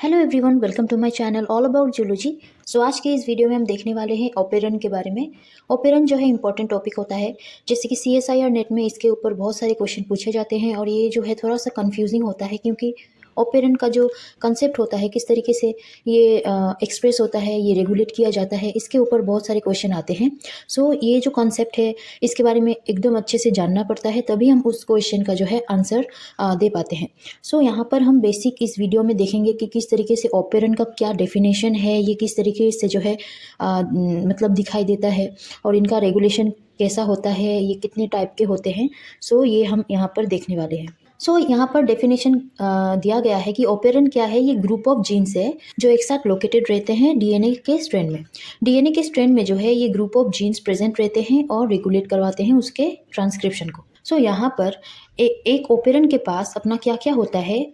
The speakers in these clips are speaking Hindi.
Hello everyone, welcome to my channel all about zoology. So आज के इस वीडियो में हम देखने वाले हैं ऑपेरन के बारे में। ऑपेरन जो है इंपॉर्टेंट टॉपिक होता है, जैसे कि CSIR नेट में इसके ऊपर बहुत सारे क्वेश्चन पूछे जाते हैं और ये जो है थोड़ा सा कंफ्यूजिंग होता है क्योंकि ऑपेरन का जो कंसेप्ट होता है, किस तरीके से ये एक्सप्रेस होता है, ये रेगुलेट किया जाता है, इसके ऊपर बहुत सारे क्वेश्चन आते हैं। सो ये जो कॉन्सेप्ट है इसके बारे में एकदम अच्छे से जानना पड़ता है, तभी हम उस क्वेश्चन का जो है आंसर दे पाते हैं। सो यहाँ पर हम बेसिक इस वीडियो में देखेंगे कि किस तरीके से ऑपेरन का क्या डेफिनेशन है, ये किस तरीके से जो है मतलब दिखाई देता है और इनका रेगुलेशन कैसा होता है, ये कितने टाइप के होते हैं। सो ये हम यहाँ पर देखने वाले हैं। सो यहाँ पर डेफिनेशन दिया गया है कि ऑपेरन क्या है। ये ग्रुप ऑफ जीन्स है जो एक साथ लोकेटेड रहते हैं डीएनए के स्ट्रैंड में। डीएनए के स्ट्रैंड में जो है ये ग्रुप ऑफ जीन्स प्रेजेंट रहते हैं और रेगुलेट करवाते हैं उसके ट्रांसक्रिप्शन को। सो यहाँ पर एक ऑपेरन के पास अपना क्या क्या होता है।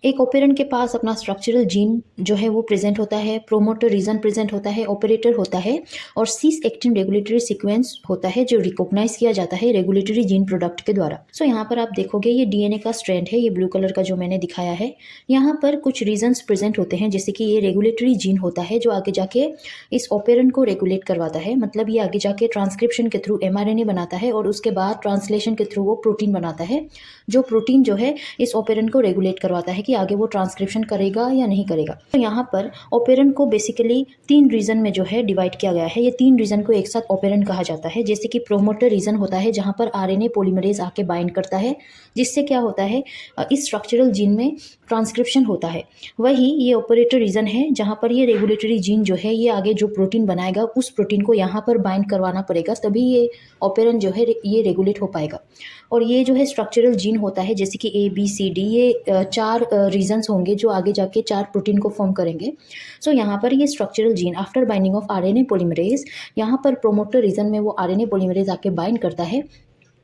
एक ऑपेरन के पास अपना स्ट्रक्चरल जीन जो है वो प्रेजेंट होता है, प्रोमोटर रीजन प्रेजेंट होता है, ऑपरेटर होता है और सीस एक्टिन रेगुलेटरी सीक्वेंस होता है जो रिकॉग्नाइज किया जाता है रेगुलेटरी जीन प्रोडक्ट के द्वारा। सो यहाँ पर आप देखोगे ये डीएनए का स्ट्रैंड है, ये ब्लू कलर का जो मैंने दिखाया है। यहाँ पर कुछ रीजन्स प्रेजेंट होते हैं, जैसे कि ये रेगुलेटरी जीन होता है जो आगे जाके इस ऑपेरन को रेगुलेट करवाता है, मतलब ये आगे जाके ट्रांसक्रिप्शन के थ्रू mRNA बनाता है और उसके बाद ट्रांसलेशन के थ्रू वो प्रोटीन बनाता है, जो प्रोटीन जो है इस ऑपेरन को रेगुलेट करवाता है कि आगे वो ट्रांसक्रिप्शन करेगा या नहीं करेगा। तो यहाँ पर ऑपेरन को बेसिकली 3 रीजन में जो है डिवाइड किया गया है। ये 3 रीजन को एक साथ ऑपेरन कहा जाता है। जैसे कि प्रोमोटर रीजन होता है जहाँ पर आरएनए पॉलीमरेज आके बाइंड करता है, जिससे क्या होता है इस स्ट्रक्चरल जीन में ट्रांसक्रिप्शन होता है। वही ये ऑपरेटर रीजन है जहाँ पर ये रेगुलेटरी जीन जो है ये आगे जो प्रोटीन बनाएगा उस प्रोटीन को यहाँ पर बाइंड करवाना पड़ेगा, तभी ये ऑपेरन जो है ये रेगुलेट हो पाएगा। और ये जो है स्ट्रक्चरल जीन होता है, जैसे कि ABCD, ये 4 रीजन्स होंगे जो आगे जाके 4 प्रोटीन को फॉर्म करेंगे। सो यहाँ पर ये structural gene after binding of RNA polymerase, यहाँ पर प्रोमोटर रीजन में वो आरएनए पॉलीमरेज आके बाइंड करता है,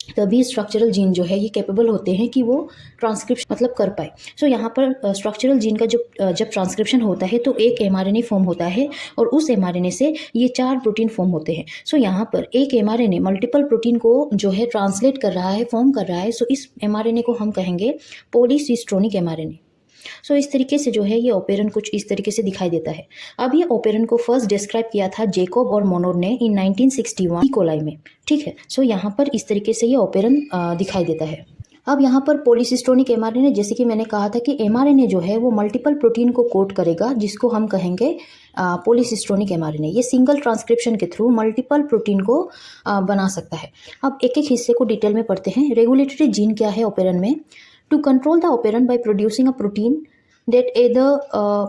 तभी स्ट्रक्चरल जीन जो है ये कैपेबल होते हैं कि वो ट्रांसक्रिप्शन मतलब कर पाए। सो यहाँ पर स्ट्रक्चरल जीन का जब ट्रांसक्रिप्शन होता है तो एक mRNA फॉर्म होता है और उस mRNA से ये 4 प्रोटीन फॉर्म होते हैं। सो यहाँ पर एक mRNA मल्टीपल प्रोटीन को जो है ट्रांसलेट कर रहा है, फॉर्म कर रहा है। सो इस mRNA को हम कहेंगे पॉलीसिस्टोनिक mRNA। सो इस तरीके से जो है ये ऑपेरन कुछ इस तरीके से दिखाई देता है। अब ये ऑपेरन को फर्स्ट डिस्क्राइब किया था जेकोब और मोनोर ने इन 1961 कोलाई में, ठीक है। सो यहाँ पर इस तरीके से ये ऑपेरन दिखाई देता है। अब यहाँ पर पॉलीसिस्टोनिक mRNA, जैसे कि मैंने कहा था कि mRNA जो है वो मल्टीपल प्रोटीन को कोड करेगा, जिसको हम कहेंगे पॉलीसिस्टोनिक mRNA। ये सिंगल ट्रांसक्रिप्शन के थ्रू मल्टीपल प्रोटीन को बना सकता है। अब एक एक हिस्से को डिटेल में पढ़ते हैं। रेगुलेटरी जीन क्या है ऑपेरन में? To control the operon by producing a protein that either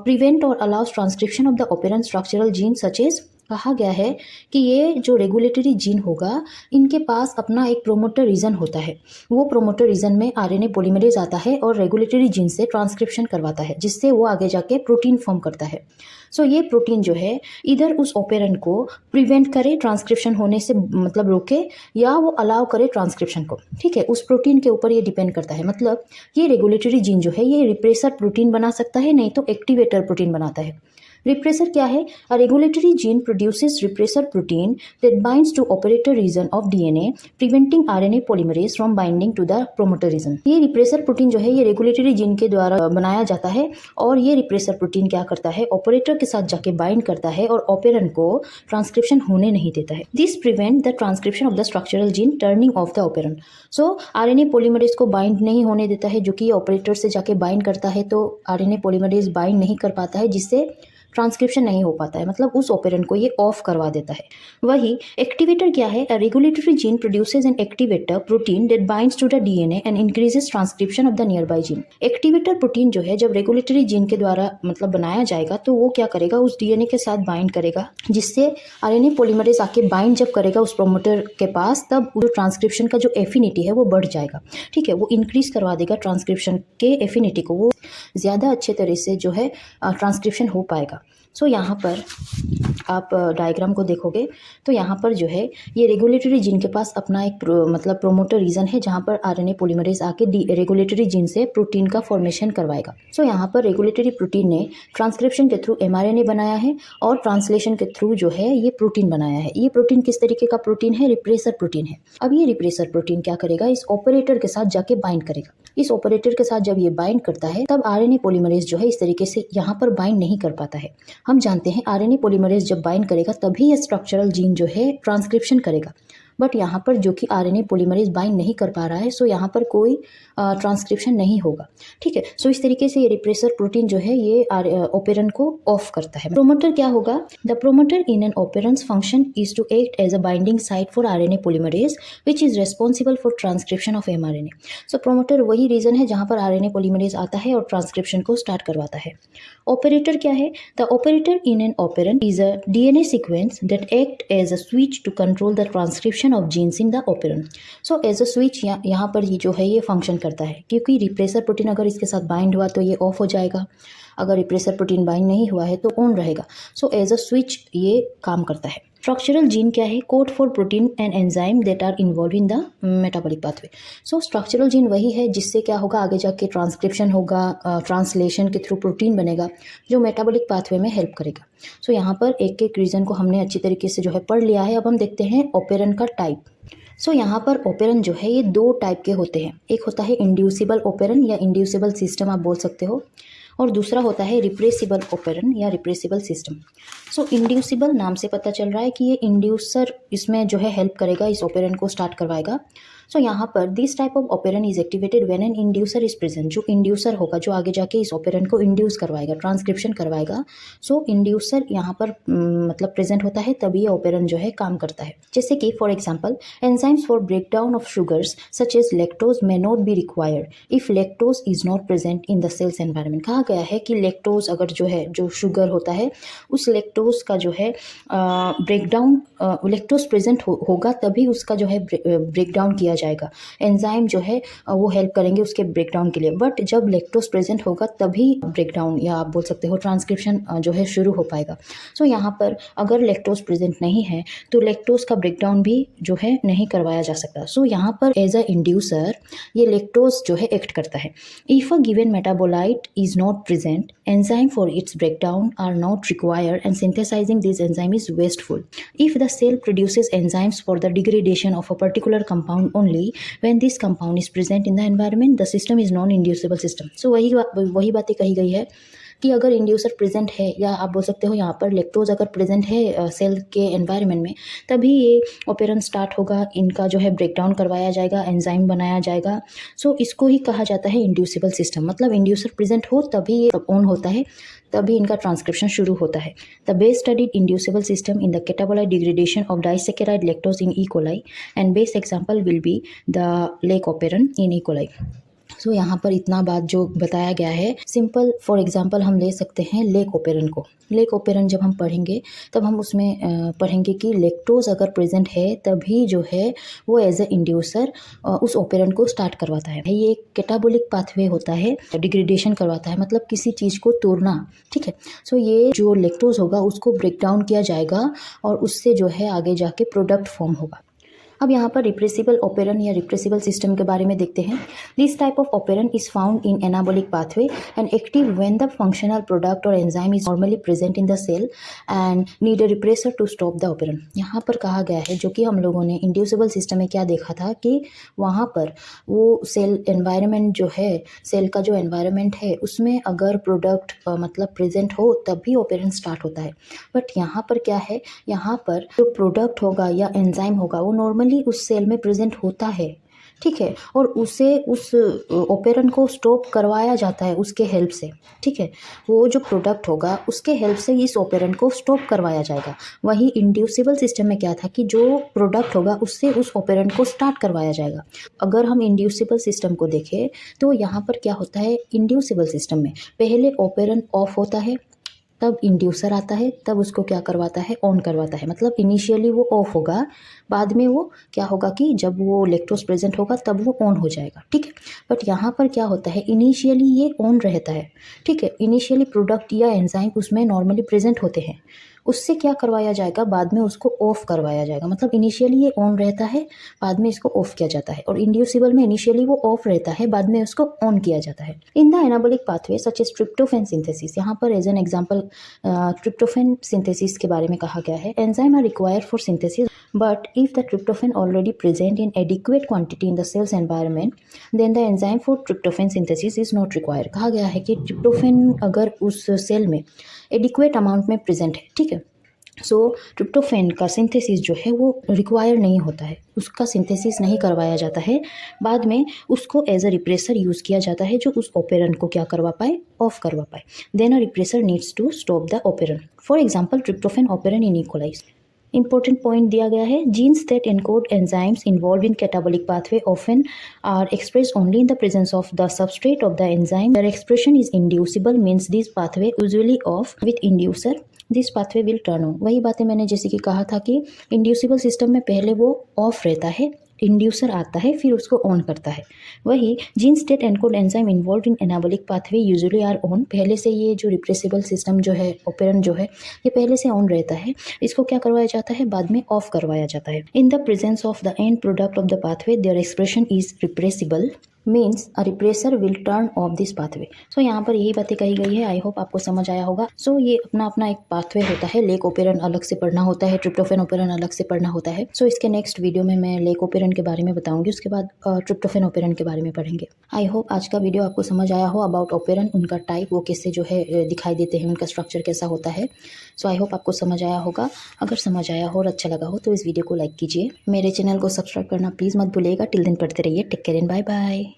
prevent or allows transcription of the operon structural gene such as, कहा गया है कि ये जो रेगुलेटरी जीन होगा इनके पास अपना एक प्रोमोटर रीजन होता है। वो प्रोमोटर रीजन में आरएनए पॉलीमरेज आता है और रेगुलेटरी जीन से ट्रांसक्रिप्शन करवाता है, जिससे वो आगे जाके प्रोटीन फॉर्म करता है। सो ये प्रोटीन जो है इधर उस ऑपेरन को प्रिवेंट करे ट्रांसक्रिप्शन होने से, मतलब रोके, या वो अलाउ करे ट्रांसक्रिप्शन को, ठीक है। उस प्रोटीन के ऊपर ये डिपेंड करता है। मतलब ये रेगुलेटरी जीन जो है ये रिप्रेसर प्रोटीन बना सकता है, नहीं तो एक्टिवेटर प्रोटीन बनाता है। रिप्रेसर क्या है? A regulatory gene produces repressor protein that binds to operator region of DNA, preventing RNA polymerase from binding to the promoter region. ये रिप्रेसर प्रोटीन जो है ये रेगुलेटरी जीन के द्वारा बनाया जाता है और ये रिप्रेसर प्रोटीन क्या करता है? ऑपरेटर के साथ जाके बाइंड करता है और ऑपेरन को ट्रांसक्रिप्शन होने नहीं देता है। This prevent the transcription of the structural gene turning off the operon. So RNA polymerase को बाइंड नहीं होने देता है, जो कि ऑपरेटर से जाके बाइंड करता है तो आरएनए पॉलीमरेज बाइंड नहीं कर पाता है, जिससे ट्रांसक्रिप्शन नहीं हो पाता है, मतलब उस ऑपेरन को ये ऑफ करवा देता है। वही एक्टिवेटर क्या है? A regulatory gene produces an activator protein that binds to the DNA and increases transcription of the nearby gene. Activator protein जो है जब रेगुलेटरी जीन के द्वारा मतलब बनाया जाएगा तो वो क्या करेगा? उस डीएनए के साथ बाइंड करेगा, जिससे आरएनए पॉलीमरेज आके बाइंड जब करेगा उस प्रोमोटर के पास, तब जो ट्रांसक्रिप्शन का जो एफिनिटी है वो बढ़ जाएगा, ठीक है। वो इंक्रीज करवा देगा ट्रांसक्रिप्शन के एफिनिटी को, वो ज़्यादा अच्छे तरह से जो है ट्रांसक्रिप्शन हो पाएगा। सो यहाँ पर आप डायग्राम को देखोगे तो यहाँ पर जो है ये रेगुलेटरी जीन के पास अपना एक मतलब प्रोमोटर रीजन है जहाँ पर आरएनए पॉलीमरेज आके रेगुलेटरी जीन से प्रोटीन का फॉर्मेशन करवाएगा। सो यहाँ पर रेगुलेटरी प्रोटीन ने ट्रांसक्रिप्शन के थ्रू एमआरएनए बनाया है और ट्रांसलेशन के थ्रू जो है ये प्रोटीन बनाया है। ये प्रोटीन किस तरीके का प्रोटीन है? रिप्रेसर प्रोटीन है। अब ये रिप्रेसर प्रोटीन क्या करेगा? इस ऑपरेटर के साथ जाके बाइंड करेगा। इस ऑपरेटर के साथ जब ये बाइंड करता है तब आरएनए पॉलीमरेज जो है इस तरीके से यहाँ पर बाइंड नहीं कर पाता है। हम जानते हैं आरएनए पॉलीमरेज जब बाइंड करेगा तभी ये स्ट्रक्चरल जीन जो है ट्रांसक्रिप्शन करेगा, बट यहाँ पर जो कि आरएनए पॉलीमरेज बाइंड नहीं कर पा रहा है, सो यहाँ पर कोई ट्रांसक्रिप्शन नहीं होगा। ठीक है, सो इस तरीके से ये रिप्रेसर प्रोटीन जो है ये ऑपेरन को ऑफ करता है। प्रोमोटर क्या होगा? The promoter in an operon's function is to act as a binding site for RNA polymerase which is responsible for transcription of mRNA. So promoter वही रीजन है जहाँ पर आरएनए पॉलीमरेज आता है और ट्रांसक्रिप्शन को स्टार्ट करवाता है। ऑपरेटर क्या है? The operator in an operon is a DNA sequence that act as a switch to control the transcription of genes in the operon. So as a switch यहाँ पर ये जो है ये फंक्शन करता है, क्योंकि रिप्रेसर प्रोटीन अगर इसके साथ बाइंड हुआ तो ये ऑफ हो जाएगा, अगर रिप्रेसर प्रोटीन बाइंड नहीं हुआ है तो ऑन रहेगा। सो एज अ स्विच ये काम करता है। स्ट्रक्चरल जीन क्या है? Code for protein and enzyme that are involve in the metabolic pathway. So structural gene वही है जिससे क्या होगा, आगे जाके ट्रांसक्रिप्शन होगा, ट्रांसलेशन के थ्रू प्रोटीन बनेगा जो मेटाबॉलिक पाथवे में हेल्प करेगा। सो यहाँ पर एक एक रीजन को हमने अच्छी तरीके से जो है पढ़ लिया है। अब हम देखते हैं ऑपेरन का टाइप। सो यहाँ पर ओपेरन जो है ये दो टाइप के होते हैं। एक होता है इंड्यूसिबल ओपेरन या इंड्यूसिबल सिस्टम आप बोल सकते हो, और दूसरा होता है रिप्रेसिबल ओपेरन या रिप्रेसिबल सिस्टम। सो इंड्यूसिबल नाम से पता चल रहा है कि ये इंड्यूसर इसमें जो है हेल्प करेगा, इस ओपेरन को स्टार्ट करवाएगा। सो यहाँ पर this type of operon is activated when an inducer is present. जो इंड्यूसर होगा जो आगे जाके इस ओपेरन को इंड्यूस करवाएगा, ट्रांसक्रिप्शन करवाएगा। सो इंड्यूसर यहाँ पर मतलब प्रेजेंट होता है तभी ये ओपेरन जो है काम करता है। जैसे कि for example enzymes for breakdown of sugars such as lactose may not be required if lactose is not present in the cells environment. कहा गया है कि लैक्टोज अगर जो है जो शुगर होता है उस लैक्टोज का जो है ब्रेकडाउन, लैक्टोज प्रेजेंट होगा तभी उसका जो है ब्रेकडाउन किया जाएगा। एंजाइम जो है वो हेल्प करेंगे उसके ब्रेकडाउन के लिए, बट जब लैक्टोज प्रेजेंट होगा तभी ब्रेकडाउन या आप बोल सकते हो ट्रांसक्रिप्शन जो है शुरू हो पाएगा। सो यहाँ पर अगर लैक्टोज प्रेजेंट नहीं है तो लैक्टोज का ब्रेकडाउन भी जो है नहीं करवाया जा सकता। सो यहाँ पर एज अ इंड्यूसर ये लैक्टोज जो है एक्ट करता है। If a given metabolite is not present, enzyme for its breakdown are not required and synthesizing this enzyme is wasteful. If the cell produces enzymes for the degradation of a particular compound only when this compound is present in the environment, the system is non-inducible system. So वही बातें कही गई है कि अगर इंड्यूसर प्रेजेंट है या आप बोल सकते हो यहाँ पर लैक्टोज अगर प्रेजेंट है सेल के एनवायरनमेंट में तभी ये ऑपेरन स्टार्ट होगा, इनका जो है ब्रेकडाउन करवाया जाएगा, एंजाइम बनाया जाएगा। सो इसको ही कहा जाता है इंड्यूसिबल सिस्टम। मतलब इंड्यूसर प्रेजेंट हो तभी ये ऑन होता है, तभी इनका ट्रांसक्रिप्शन शुरू होता है। The best studied inducible system in the catabolite degradation of disaccharide lactose in E coli and best example will be the lac operon in E coli. So यहाँ पर इतना बात जो बताया गया है, सिंपल फॉर एग्जांपल हम ले सकते हैं लेक ओपेरन को। लेक ओपेरन जब हम पढ़ेंगे तब हम उसमें पढ़ेंगे कि लैक्टोज अगर प्रेजेंट है तभी जो है वो एज ए इंड्यूसर उस ओपेरन को स्टार्ट करवाता है। ये एक कैटाबोलिक पाथवे होता है, डिग्रेडेशन करवाता है, मतलब किसी चीज़ को तोड़ना। ठीक है, सो ये जो लैक्टोज होगा उसको ब्रेक डाउन किया जाएगा और उससे जो है आगे जाके प्रोडक्ट फॉर्म होगा। अब यहाँ पर रिप्रेसिबल ओपेरन या रिप्रेसिबल सिस्टम के बारे में देखते हैं। This type of operon is found in anabolic pathway and active when the functional product और enzyme is normally present in the cell and need a repressor to stop the operon. यहाँ पर कहा गया है, जो कि हम लोगों ने इंड्यूसिबल सिस्टम में क्या देखा था कि वहाँ पर वो सेल एनवायरनमेंट जो है, सेल का जो एनवायरनमेंट है उसमें अगर प्रोडक्ट मतलब प्रेजेंट हो तभी ओपेरन स्टार्ट होता है। बट यहाँ पर क्या है, यहाँ पर जो प्रोडक्ट होगा या एंजाइम होगा वो नॉर्मली उस सेल में प्रेजेंट होता है। ठीक है, और उसे उस ओपेरन को स्टॉप करवाया जाता है उसके हेल्प से। ठीक है, वो जो प्रोडक्ट होगा उसके हेल्प से इस ओपेरन को स्टॉप करवाया जाएगा। वही इंड्यूसिबल सिस्टम में क्या था कि जो प्रोडक्ट होगा उससे उस ओपेरन को स्टार्ट करवाया जाएगा। अगर हम इंड्यूसिबल सिस्टम को देखें तो यहाँ पर क्या होता है, इंड्यूसिबल सिस्टम में पहले ओपेरन ऑफ होता है, तब इंड्यूसर आता है, तब उसको क्या करवाता है, ऑन करवाता है। मतलब इनिशियली वो ऑफ होगा, बाद में वो क्या होगा कि जब वो लैक्टोज प्रेजेंट होगा तब वो ऑन हो जाएगा, ठीक है। बट यहाँ पर क्या होता है, इनिशियली ये ऑन रहता है, ठीक है। इनिशियली प्रोडक्ट या एंजाइम उसमें नॉर्मली प्रेजेंट होते हैं, उससे क्या करवाया जाएगा, बाद में उसको ऑफ करवाया जाएगा। मतलब इनिशियली ये ऑन रहता है, बाद में इसको ऑफ किया जाता है। और इंड्यूसिबल में इनिशियली वो ऑफ रहता है, बाद में उसको ऑन किया जाता है। In the anabolic pathway such as tryptophan synthesis, यहाँ पर as an example tryptophan synthesis के बारे में कहा गया है। Enzyme are required for synthesis, but if the tryptophan already present in adequate quantity in the cell's environment, then the enzyme for tryptophan synthesis is not required। कहा गया है कि ट्रिप्टोफेन अगर उस सेल में एडिक्वेट अमाउंट में प्रेजेंट है, ठीक है, सो ट्रिप्टोफेन का सिंथेसिस जो है वो रिक्वायर नहीं होता है, उसका सिंथेसिस नहीं करवाया जाता है। बाद में उसको एज अ रिप्रेसर यूज़ किया जाता है, जो उस ऑपेरन को क्या करवा पाए, ऑफ करवा पाए। Then a repressor needs to stop the operon. For example tryptophan operon in E coli. Important point दिया गया है, genes that encode enzymes involved in catabolic pathway often are expressed only in the presence of the substrate of the enzyme. Their expression is inducible, means this pathway usually off with inducer this pathway will turn on. वही बातें मैंने जैसे कि कहा था कि इंड्यूसिबल सिस्टम में पहले वो ऑफ रहता है, इंड्यूसर आता है, फिर उसको ऑन करता है। वही gene state encode enzyme involve in anabolic pathway usually are on. पहले से ये जो रिप्रेसिबल सिस्टम जो है, ऑपेरन जो है, ये पहले से ऑन रहता है, इसको क्या करवाया जाता है, बाद में ऑफ करवाया जाता है। In the presence of the end product of the pathway their expression is repressible, means a repressor will turn off this pathway. So यहाँ पर यही बातें कही गई है। आई होप आपको समझ आया होगा। सो ये अपना अपना एक पाथवे होता है। लेक ओपेरन अलग से पढ़ना होता है, ट्रिप्टोफेन ओपेरन अलग से पढ़ना होता है। सो इसके नेक्स्ट वीडियो में मैं लेक ओपेरन के बारे में बताऊंगी, उसके बाद ट्रिप्टोफेन ओपेरन के बारे में पढ़ेंगे। आई होप आज का वीडियो आपको समझ आया हो अबाउट ओपेरन, उनका टाइप, वो कैसे जो है दिखाई देते हैं, उनका स्ट्रक्चर कैसा होता है। सो आई होप आपको समझ आया होगा। अगर समझ आया हो और अच्छा लगा हो तो इस वीडियो को लाइक कीजिए, मेरे चैनल को सब्सक्राइब करना प्लीज़ मत भूलिएगा। टिल दिन पढ़ते रहिए। Take care and bye bye.